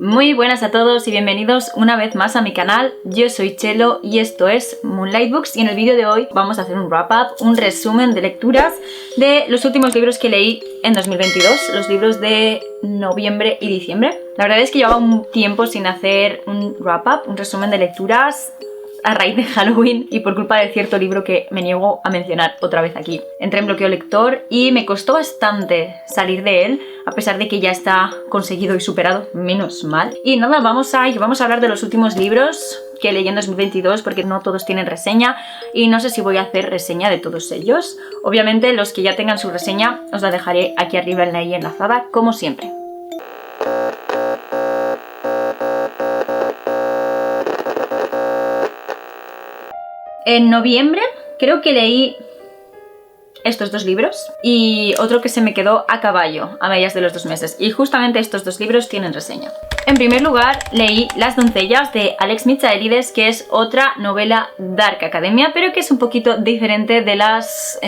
Muy buenas a todos y bienvenidos una vez más a mi canal. Yo soy Chelo y esto es Moonlight Books, y en el vídeo de hoy vamos a hacer un wrap-up, un resumen de lecturas de los últimos libros que leí en 2022, los libros de noviembre y diciembre. La verdad es que llevaba un tiempo sin hacer un wrap-up, un resumen de lecturas a raíz de Halloween y por culpa de cierto libro que me niego a mencionar otra vez aquí. Entré en bloqueo lector y me costó bastante salir de él, a pesar de que ya está conseguido y superado, menos mal. Y nada, vamos a hablar de los últimos libros que leí en 2022, porque no todos tienen reseña y no sé si voy a hacer reseña de todos ellos. Obviamente los que ya tengan su reseña os la dejaré aquí arriba en la i enlazada, como siempre. En noviembre creo que leí estos dos libros y otro que se me quedó a caballo a medias de los 2 meses, y justamente estos dos libros tienen reseña. En primer lugar leí Las doncellas de Alex Michaelides, que es otra novela Dark Academia, pero que es un poquito diferente de las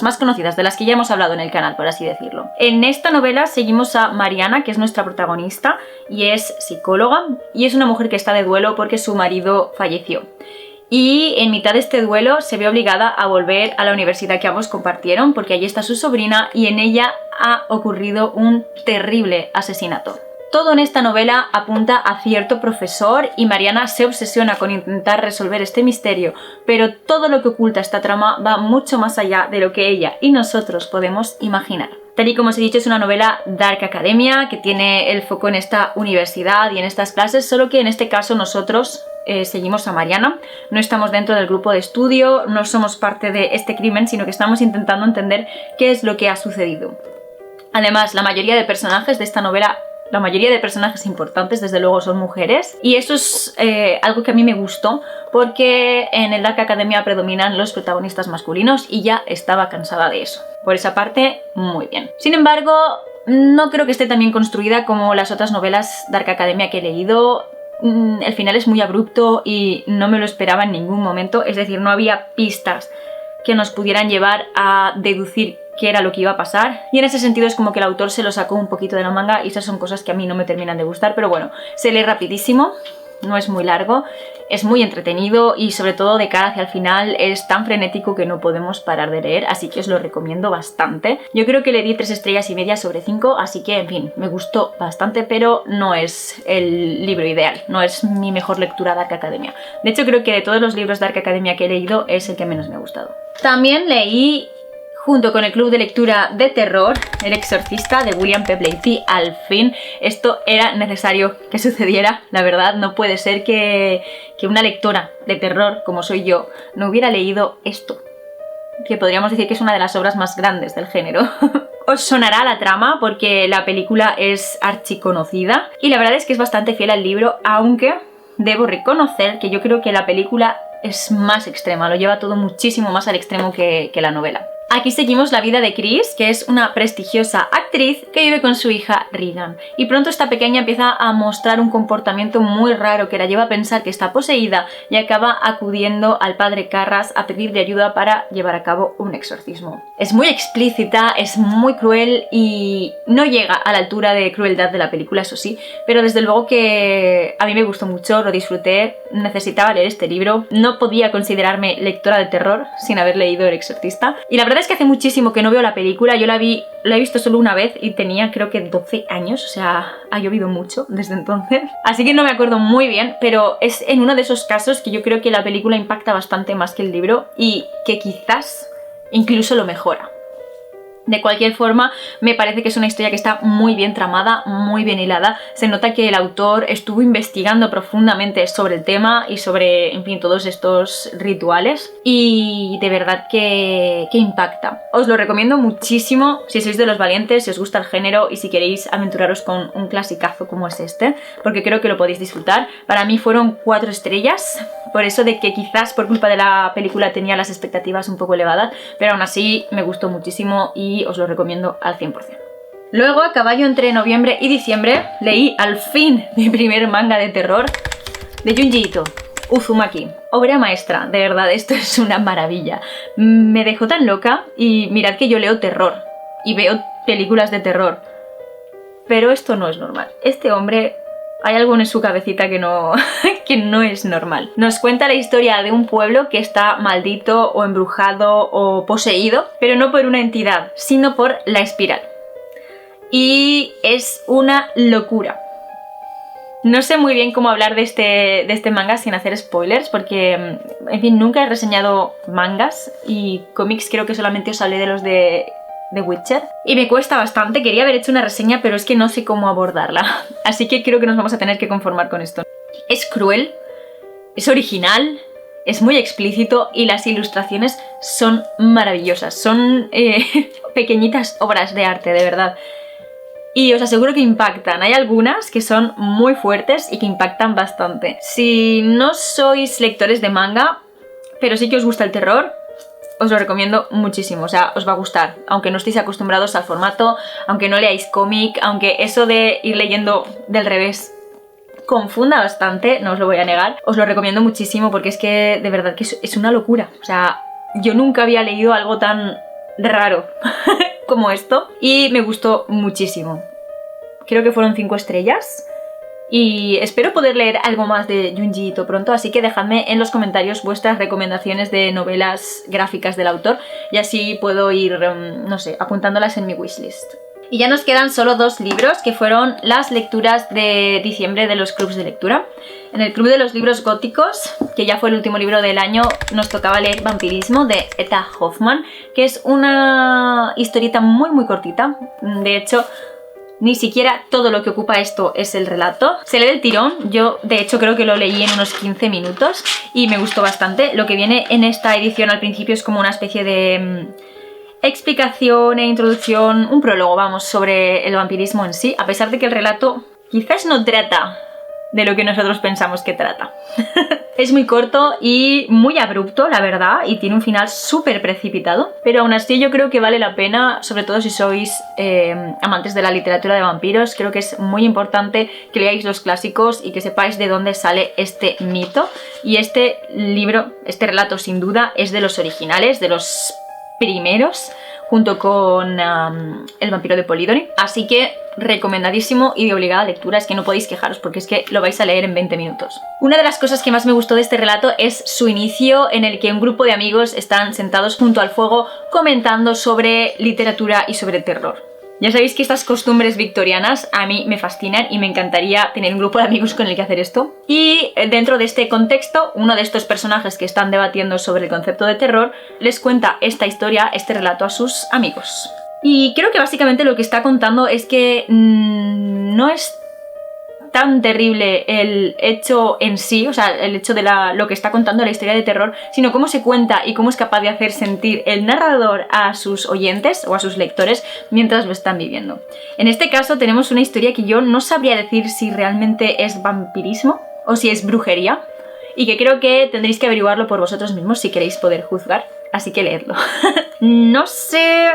más conocidas, de las que ya hemos hablado en el canal, por así decirlo. En esta novela seguimos a Mariana, que es nuestra protagonista y es psicóloga, y es una mujer que está de duelo porque su marido falleció. Y en mitad de este duelo se ve obligada a volver a la universidad que ambos compartieron, porque allí está su sobrina y en ella ha ocurrido un terrible asesinato. Todo en esta novela apunta a cierto profesor y Mariana se obsesiona con intentar resolver este misterio, pero todo lo que oculta esta trama va mucho más allá de lo que ella y nosotros podemos imaginar. Tal y como os he dicho, es una novela Dark Academia que tiene el foco en esta universidad y en estas clases, solo que en este caso nosotros seguimos a Mariana, no estamos dentro del grupo de estudio, no somos parte de este crimen, sino que estamos intentando entender qué es lo que ha sucedido. Además, la mayoría de personajes de esta novela, la mayoría de personajes importantes, desde luego, son mujeres, y eso es algo que a mí me gustó, porque en el Dark Academia predominan los protagonistas masculinos y ya estaba cansada de eso. Por esa parte, muy bien. Sin embargo, no creo que esté tan bien construida como las otras novelas Dark Academia que he leído. El final es muy abrupto y no me lo esperaba en ningún momento, es decir, no había pistas que nos pudieran llevar a deducir qué era lo que iba a pasar, y en ese sentido es como que el autor se lo sacó un poquito de la manga, y esas son cosas que a mí no me terminan de gustar, pero bueno, se lee rapidísimo, no es muy largo, es muy entretenido y sobre todo de cara hacia el final es tan frenético que no podemos parar de leer, así que os lo recomiendo bastante. Yo creo que le di 3,5 estrellas sobre 5, así que en fin, me gustó bastante, pero no es el libro ideal, no es mi mejor lectura Dark Academia. De hecho, creo que de todos los libros Dark Academia que he leído es el que menos me ha gustado. También leí, junto con el club de lectura de terror, El exorcista de William P. Blatty. Al fin, esto era necesario que sucediera, la verdad. No puede ser que una lectora de terror como soy yo no hubiera leído esto, que podríamos decir que es una de las obras más grandes del género. Os sonará la trama porque la película es archiconocida y la verdad es que es bastante fiel al libro, aunque debo reconocer que yo creo que la película es más extrema, lo lleva todo muchísimo más al extremo que la novela. Aquí seguimos la vida de Chris, que es una prestigiosa actriz que vive con su hija Regan, y pronto esta pequeña empieza a mostrar un comportamiento muy raro que la lleva a pensar que está poseída y acaba acudiendo al padre Carras a pedirle ayuda para llevar a cabo un exorcismo. Es muy explícita, es muy cruel y no llega a la altura de crueldad de la película, eso sí, pero desde luego que a mí me gustó mucho, lo disfruté, necesitaba leer este libro, no podía considerarme lectora de terror sin haber leído El exorcista, y la verdad es que hace muchísimo que no veo la película. Yo la he visto solo una vez y tenía creo que 12 años, o sea, ha llovido mucho desde entonces, así que no me acuerdo muy bien, pero es en uno de esos casos que yo creo que la película impacta bastante más que el libro y que quizás incluso lo mejora. De cualquier forma, me parece que es una historia que está muy bien tramada, muy bien hilada. Se nota que el autor estuvo investigando profundamente sobre el tema y sobre, en fin, todos estos rituales. Y de verdad que impacta. Os lo recomiendo muchísimo si sois de los valientes, si os gusta el género y si queréis aventuraros con un clasicazo como es este, porque creo que lo podéis disfrutar. Para mí fueron 4 estrellas, por eso de que quizás por culpa de la película tenía las expectativas un poco elevadas, pero aún así me gustó muchísimo y os lo recomiendo al 100%. Luego, a caballo entre noviembre y diciembre, leí al fin mi primer manga de terror de Junji Ito, Uzumaki. Obra maestra, de verdad, esto es una maravilla. Me dejó tan loca y mirad que yo leo terror y veo películas de terror, pero esto no es normal. Este hombre, hay algo en su cabecita que no, que no es normal. Nos cuenta la historia de un pueblo que está maldito o embrujado o poseído, pero no por una entidad, sino por la espiral. Y es una locura. No sé muy bien cómo hablar de este manga sin hacer spoilers, porque, en fin, nunca he reseñado mangas y cómics, creo que solamente os hablé de los de Witcher. Y me cuesta bastante, quería haber hecho una reseña, pero es que no sé cómo abordarla. Así que creo que nos vamos a tener que conformar con esto. Es cruel, es original, es muy explícito y las ilustraciones son maravillosas. Son pequeñitas obras de arte, de verdad. Y os aseguro que impactan. Hay algunas que son muy fuertes y que impactan bastante. Si no sois lectores de manga, pero sí que os gusta el terror, os lo recomiendo muchísimo. O sea, os va a gustar. Aunque no estéis acostumbrados al formato, aunque no leáis cómic, aunque eso de ir leyendo del revés confunda bastante, no os lo voy a negar. Os lo recomiendo muchísimo porque es que de verdad que es una locura. O sea, yo nunca había leído algo tan raro como esto y me gustó muchísimo. Creo que fueron 5 estrellas y espero poder leer algo más de Junji Ito pronto, así que dejadme en los comentarios vuestras recomendaciones de novelas gráficas del autor y así puedo ir, no sé, apuntándolas en mi wishlist. Y ya nos quedan solo 2 libros, que fueron las lecturas de diciembre de los clubs de lectura. En el club de los libros góticos, que ya fue el último libro del año, nos tocaba leer Vampirismo de Etta Hoffmann, que es una historieta muy cortita. De hecho, ni siquiera todo lo que ocupa esto es el relato. Se lee del tirón, yo de hecho creo que lo leí en unos 15 minutos y me gustó bastante. Lo que viene en esta edición al principio es como una especie de explicación e introducción, un prólogo, vamos, sobre el vampirismo en sí, a pesar de que el relato quizás no trata de lo que nosotros pensamos que trata. Es muy corto y muy abrupto, la verdad, y tiene un final súper precipitado, pero aún así yo creo que vale la pena, sobre todo si sois amantes de la literatura de vampiros. Creo que es muy importante que leáis los clásicos y que sepáis de dónde sale este mito, y este libro, este relato sin duda, es de los originales, de los primeros, junto con El vampiro de Polidori, así que recomendadísimo y de obligada lectura. Es que no podéis quejaros porque es que lo vais a leer en 20 minutos. Una de las cosas que más me gustó de este relato es su inicio, en el que un grupo de amigos están sentados junto al fuego comentando sobre literatura y sobre terror. Ya sabéis que estas costumbres victorianas a mí me fascinan y me encantaría tener un grupo de amigos con el que hacer esto. Y dentro de este contexto, uno de estos personajes que están debatiendo sobre el concepto de terror les cuenta esta historia, este relato a sus amigos. Y creo que básicamente lo que está contando es que no es tan terrible el hecho en sí, o sea, el hecho de lo que está contando la historia de terror, sino cómo se cuenta y cómo es capaz de hacer sentir el narrador a sus oyentes o a sus lectores mientras lo están viviendo. En este caso tenemos una historia que yo no sabría decir si realmente es vampirismo o si es brujería, y que creo que tendréis que averiguarlo por vosotros mismos si queréis poder juzgar, así que leedlo. No sé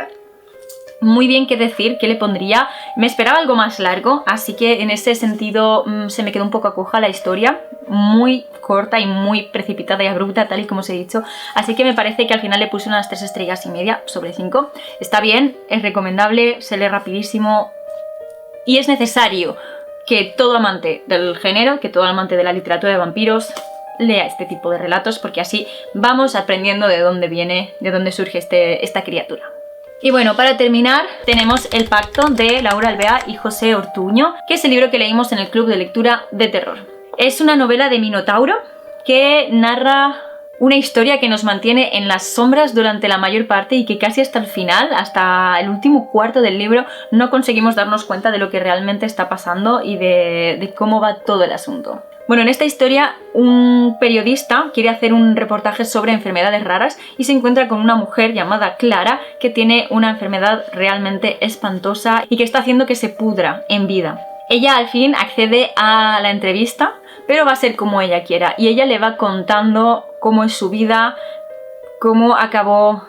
muy bien qué decir, qué le pondría. Me esperaba algo más largo, así que en ese sentido se me quedó un poco coja la historia, muy corta y muy precipitada y abrupta, tal y como os he dicho, así que me parece que al final le puse unas 3,5 estrellas sobre 5. Está bien, es recomendable, se lee rapidísimo y es necesario que todo amante del género, que todo amante de la literatura de vampiros lea este tipo de relatos, porque así vamos aprendiendo de dónde viene, de dónde surge esta criatura. Y bueno, para terminar tenemos El pacto de Laura Alvear y José Ortuño, que es el libro que leímos en el club de lectura de terror. Es una novela de Minotauro que narra una historia que nos mantiene en las sombras durante la mayor parte y que casi hasta el final, hasta el último cuarto del libro, no conseguimos darnos cuenta de lo que realmente está pasando y de cómo va todo el asunto. Bueno, en esta historia un periodista quiere hacer un reportaje sobre enfermedades raras y se encuentra con una mujer llamada Clara que tiene una enfermedad realmente espantosa y que está haciendo que se pudra en vida. Ella al fin accede a la entrevista, pero va a ser como ella quiera, y ella le va contando cómo es su vida, cómo acabó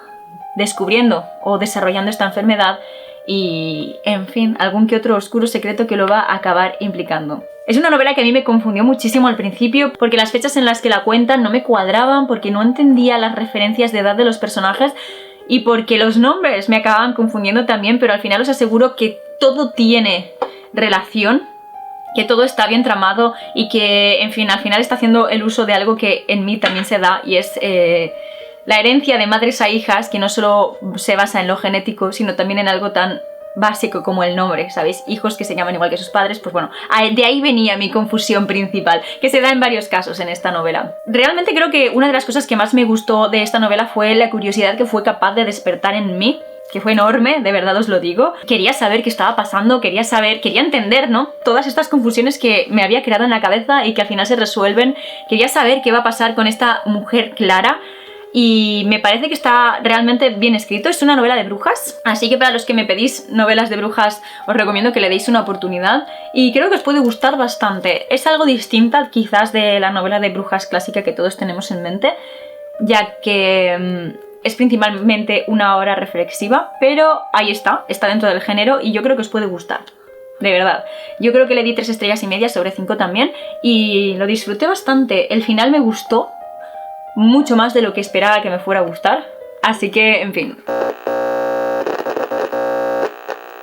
descubriendo o desarrollando esta enfermedad y, en fin, algún que otro oscuro secreto que lo va a acabar implicando. Es una novela que a mí me confundió muchísimo al principio porque las fechas en las que la cuentan no me cuadraban, porque no entendía las referencias de edad de los personajes y porque los nombres me acababan confundiendo también, pero al final os aseguro que todo tiene relación, que todo está bien tramado y que, en fin, al final está haciendo el uso de algo que en mí también se da, y es la herencia de madres a hijas, que no solo se basa en lo genético, sino también en algo tan básico como el nombre, ¿sabéis? Hijos que se llaman igual que sus padres, pues bueno, de ahí venía mi confusión principal, que se da en varios casos en esta novela. Realmente creo que una de las cosas que más me gustó de esta novela fue la curiosidad que fue capaz de despertar en mí, que fue enorme, de verdad os lo digo. Quería saber qué estaba pasando, quería entender, ¿no? Todas estas confusiones que me había creado en la cabeza y que al final se resuelven. Quería saber qué va a pasar con esta mujer Clara. Y me parece que está realmente bien escrito. Es una novela de brujas, así que para los que me pedís novelas de brujas os recomiendo que le deis una oportunidad, y creo que os puede gustar bastante. Es algo distinta quizás de la novela de brujas clásica que todos tenemos en mente, ya que es principalmente una obra reflexiva, pero ahí está dentro del género y yo creo que os puede gustar. De verdad, yo creo que le di 3 estrellas y media sobre 5 también, y lo disfruté bastante. El final me gustó mucho más de lo que esperaba que me fuera a gustar, así que, en fin.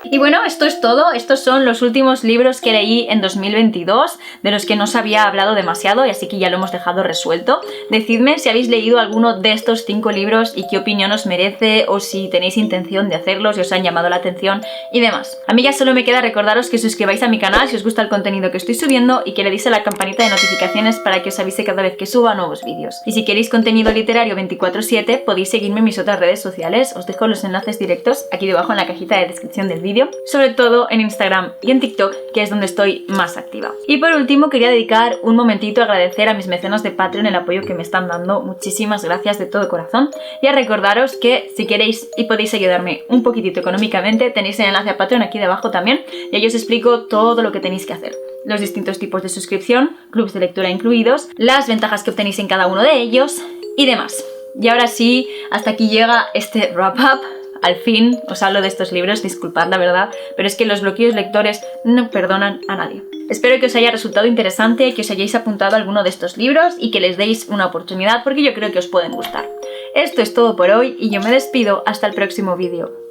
Y bueno, esto es todo. Estos son los últimos libros que leí en 2022, de los que no os había hablado demasiado, y así que ya lo hemos dejado resuelto. Decidme si habéis leído alguno de estos 5 libros y qué opinión os merece, o si tenéis intención de hacerlos, si os han llamado la atención y demás. A mí ya solo me queda recordaros que suscribáis a mi canal si os gusta el contenido que estoy subiendo, y que le deis a la campanita de notificaciones para que os avise cada vez que suba nuevos vídeos. Y si queréis contenido literario 24/7, podéis seguirme en mis otras redes sociales. Os dejo los enlaces directos aquí debajo en la cajita de descripción del vídeo, sobre todo en Instagram y en TikTok, que es donde estoy más activa. Y por último, quería dedicar un momentito a agradecer a mis mecenas de Patreon el apoyo que me están dando. Muchísimas gracias de todo corazón, y a recordaros que si queréis y podéis ayudarme un poquitito económicamente, tenéis el enlace a Patreon aquí debajo también, y ahí os explico todo lo que tenéis que hacer. Los distintos tipos de suscripción, clubs de lectura incluidos, las ventajas que obtenéis en cada uno de ellos y demás. Y ahora sí, hasta aquí llega este wrap-up. Al fin os hablo de estos libros, disculpad la verdad, pero es que los bloqueos lectores no perdonan a nadie. Espero que os haya resultado interesante, que os hayáis apuntado a alguno de estos libros y que les deis una oportunidad, porque yo creo que os pueden gustar. Esto es todo por hoy y yo me despido hasta el próximo vídeo.